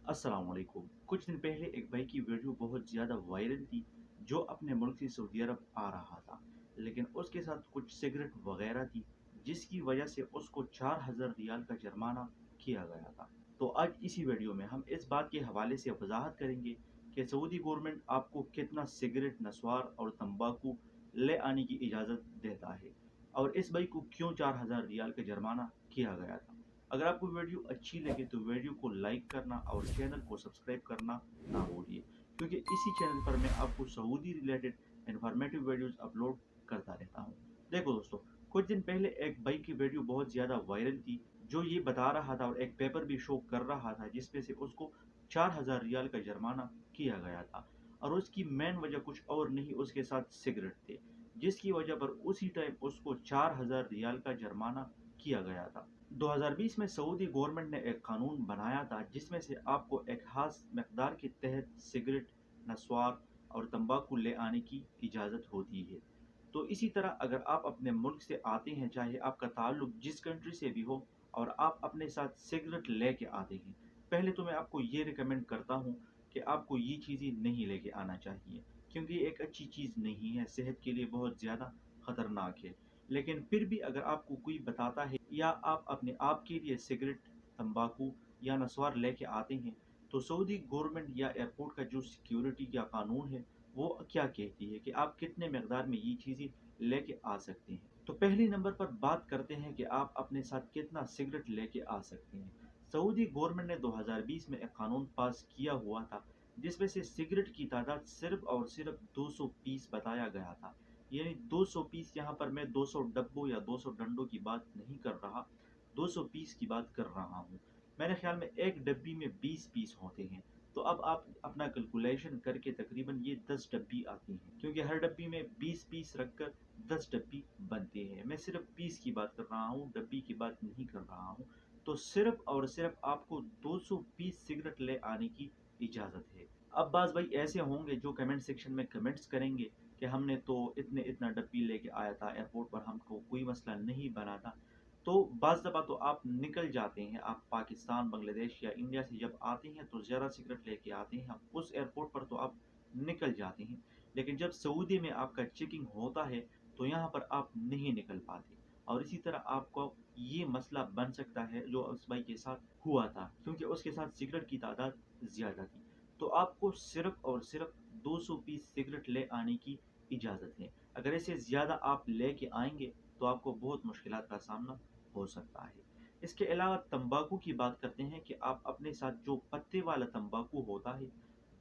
अस्सलाम वालेकुम। कुछ दिन पहले एक भाई की वीडियो बहुत ज़्यादा वायरल थी जो अपने मुल्क से सऊदी अरब आ रहा था, लेकिन उसके साथ कुछ सिगरेट वगैरह थी जिसकी वजह से उसको 4000 रियाल का जुर्माना किया गया था। तो आज इसी वीडियो में हम इस बात के हवाले से वजाहत करेंगे कि सऊदी गवर्नमेंट आपको कितना सिगरेट, नस्वार और तंबाकू ले आने की इजाज़त देता है और इस भाई को क्यों 4000 रियाल का जुर्माना किया गया था। अगर आपको वीडियो अच्छी लगे तो वीडियो को लाइक करना और चैनल को सब्सक्राइब करना ना भूलिए, क्योंकि इसी चैनल पर मैं आपको Saudi related informative videos upload करता रहता हूँ। देखो दोस्तों, कुछ दिन पहले एक बाइक की वीडियो बहुत ज़्यादा वायरल थी जो ये बता रहा था और एक पेपर भी शो कर रहा था जिसमें से उसको 4000 रियाल का जुर्माना किया गया था और उसकी मेन वजह कुछ और नहीं, उसके साथ सिगरेट थे, जिसकी वजह पर उसी टाइम उसको 4000 रियाल का जुर्माना किया गया था। 2020 में सऊदी गवर्नमेंट ने एक कानून बनाया था जिसमें से आपको एक खास मकदार के तहत सिगरेट, नस्वार और तंबाकू ले आने की इजाज़त होती है। तो इसी तरह अगर आप अपने मुल्क से आते हैं, चाहे आपका ताल्लुक जिस कंट्री से भी हो, और आप अपने साथ सिगरेट लेके आते हैं, पहले तो मैं आपको ये रिकमेंड करता हूँ कि आपको ये चीज़ें नहीं लेके आना चाहिए, क्योंकि ये एक अच्छी चीज़ नहीं है, सेहत के लिए बहुत ज़्यादा ख़तरनाक है। लेकिन फिर भी अगर आपको कोई बताता है या आप अपने आप के लिए सिगरेट, तंबाकू या नस्वार लेके आते हैं, तो सऊदी गवर्नमेंट या एयरपोर्ट का जो सिक्योरिटी या कानून है, वो क्या कहती है कि आप कितने मकदार में ये चीज़ें लेके आ सकते हैं। तो पहले नंबर पर बात करते हैं कि आप अपने साथ कितना सिगरेट लेके आ सकते हैं। सऊदी गवर्नमेंट ने 2020 में एक कानून पास किया हुआ था जिसमें से सिगरेट की तादाद सिर्फ और सिर्फ 200 पीस बताया गया था। यानी 200 पीस, यहाँ पर मैं 200 डब्बों या 200 डंडों की बात नहीं कर रहा, 200 पीस की बात कर रहा हूँ। मेरे ख्याल में एक डब्बी में 20 पीस होते हैं। तो अब आप अपना कैलकुलेशन करके तकरीबन ये 10 डब्बी आती हैं, क्योंकि हर डब्बी में 20 पीस रखकर 10 डब्बी बनते हैं। मैं सिर्फ पीस की बात कर रहा हूँ, डब्बी की बात नहीं कर रहा हूँ। तो सिर्फ और सिर्फ आपको 200 पीस सिगरेट ले आने की इजाज़त है। अब बाज़ भाई ऐसे होंगे जो कमेंट सेक्शन में कमेंट्स करेंगे कि हमने तो इतना डब्बी लेके आया था, एयरपोर्ट पर हमको कोई मसला नहीं बना था। तो बाज़ दफ़ा तो आप निकल जाते हैं, आप पाकिस्तान, बांग्लादेश या इंडिया से जब आते हैं तो ज़्यादा सिगरेट लेके आते हैं, उस एयरपोर्ट पर तो आप निकल जाते हैं। लेकिन जब सऊदी में आपका चेकिंग होता है तो यहाँ पर आप नहीं निकल पाते, और इसी तरह आपको ये मसला बन सकता है जो उस भाई के साथ हुआ था, क्योंकि उसके साथ सिगरेट की तादाद ज़्यादा थी। तो आपको सिर्फ और सिर्फ 200 पीस सिगरेट ले आने की इजाज़त है। अगर इससे ज़्यादा आप लेके आएँगे तो आपको बहुत मुश्किलात का सामना हो सकता है। इसके अलावा तंबाकू की बात करते हैं कि आप अपने साथ जो पत्ते वाला तंबाकू होता है,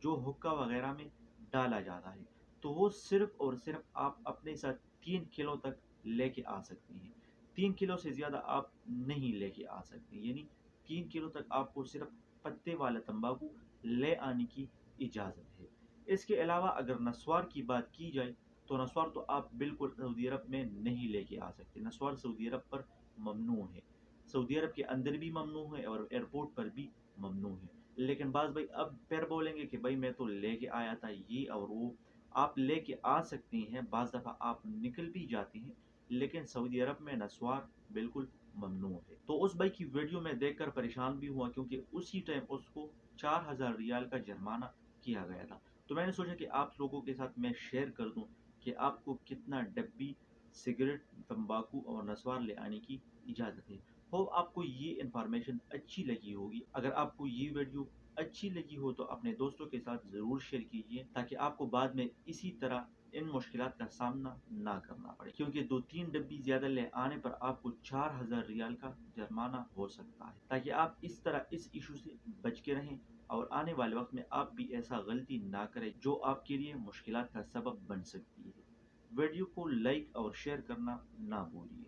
जो हुक्का वगैरह में डाला जाता है, तो वो सिर्फ़ और सिर्फ़ आप अपने साथ 3 किलो तक लेके आ सकते हैं। 3 किलो से ज़्यादा आप नहीं लेके आ सकते। यानी 3 किलो तक आपको सिर्फ़ पत्ते वाला तंबाकू ले आने की इजाज़त है। इसके अलावा अगर नस्वार की बात की जाए, तो नस्वार तो आप बिल्कुल सऊदी अरब में नहीं लेके आ सकते। नस्वार सऊदी अरब पर ममनू है। सऊदी अरब के अंदर भी ममनू है और एयरपोर्ट पर भी ममनू है। लेकिन बाज़ भाई अब फिर बोलेंगे कि भाई मैं तो लेके आया था ये और वो। आप लेके आ सकते हैं, बाज़ दफ़ा आप निकल भी जाते हैं, लेकिन सऊदी अरब में नस्वार बिल्कुल ममनू है। तो उस भाई की वीडियो मैं देखकर परेशान भी हुआ, क्योंकि उसी टाइम उसको 4000 रियाल का जुर्माना किया गया था। तो मैंने सोचा कि आप लोगों के साथ मैं शेयर कर दूँ कि आपको कितना डब्बी सिगरेट, तंबाकू और नस्वार ले आने की इजाज़त है। होप आपको ये इन्फॉर्मेशन अच्छी लगी होगी। अगर आपको ये वीडियो अच्छी लगी हो तो अपने दोस्तों के साथ ज़रूर शेयर कीजिए, ताकि आपको बाद में इसी तरह इन मुश्किलात का सामना ना करना पड़े, क्योंकि 2-3 डब्बी ज़्यादा ले आने पर आपको 4000 रियाल का जुर्माना हो सकता है। ताकि आप इस तरह इस इश्यू से बच के रहें और आने वाले वक़्त में आप भी ऐसा गलती ना करें जो आपके लिए मुश्किलात का सबब बन सकती है। वीडियो को लाइक और शेयर करना ना भूलिए।